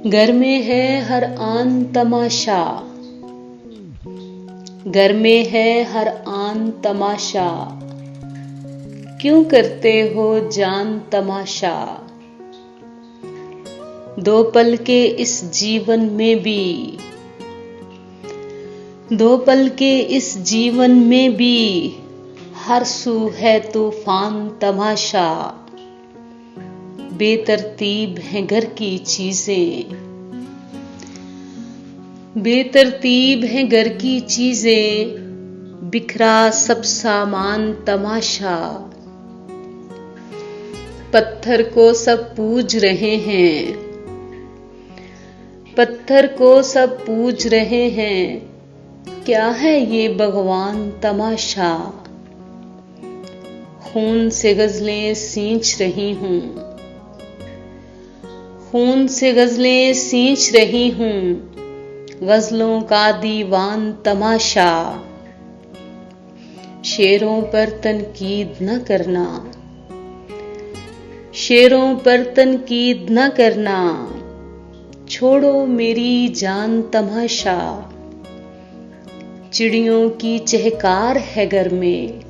घर में है हर आन तमाशा, घर में है हर आन तमाशा, क्यों करते हो जान तमाशा। दो पल के इस जीवन में भी, दो पल के इस जीवन में भी हर सू है तूफान तमाशा। बेतरतीब हैं घर की चीजें, बेतरतीब हैं घर की चीजें, बिखरा सब सामान तमाशा। पत्थर को सब पूज रहे हैं, पत्थर को सब पूज रहे हैं, क्या है ये भगवान तमाशा। खून से गजलें सींच रही हूँ, खून से गजलें सींच रही हूँ, गजलों का दीवान तमाशा। शेरों पर तनकीद न करना, शेरों पर तनकीद न करना, छोड़ो मेरी जान तमाशा। चिड़ियों की चहकार है घर में,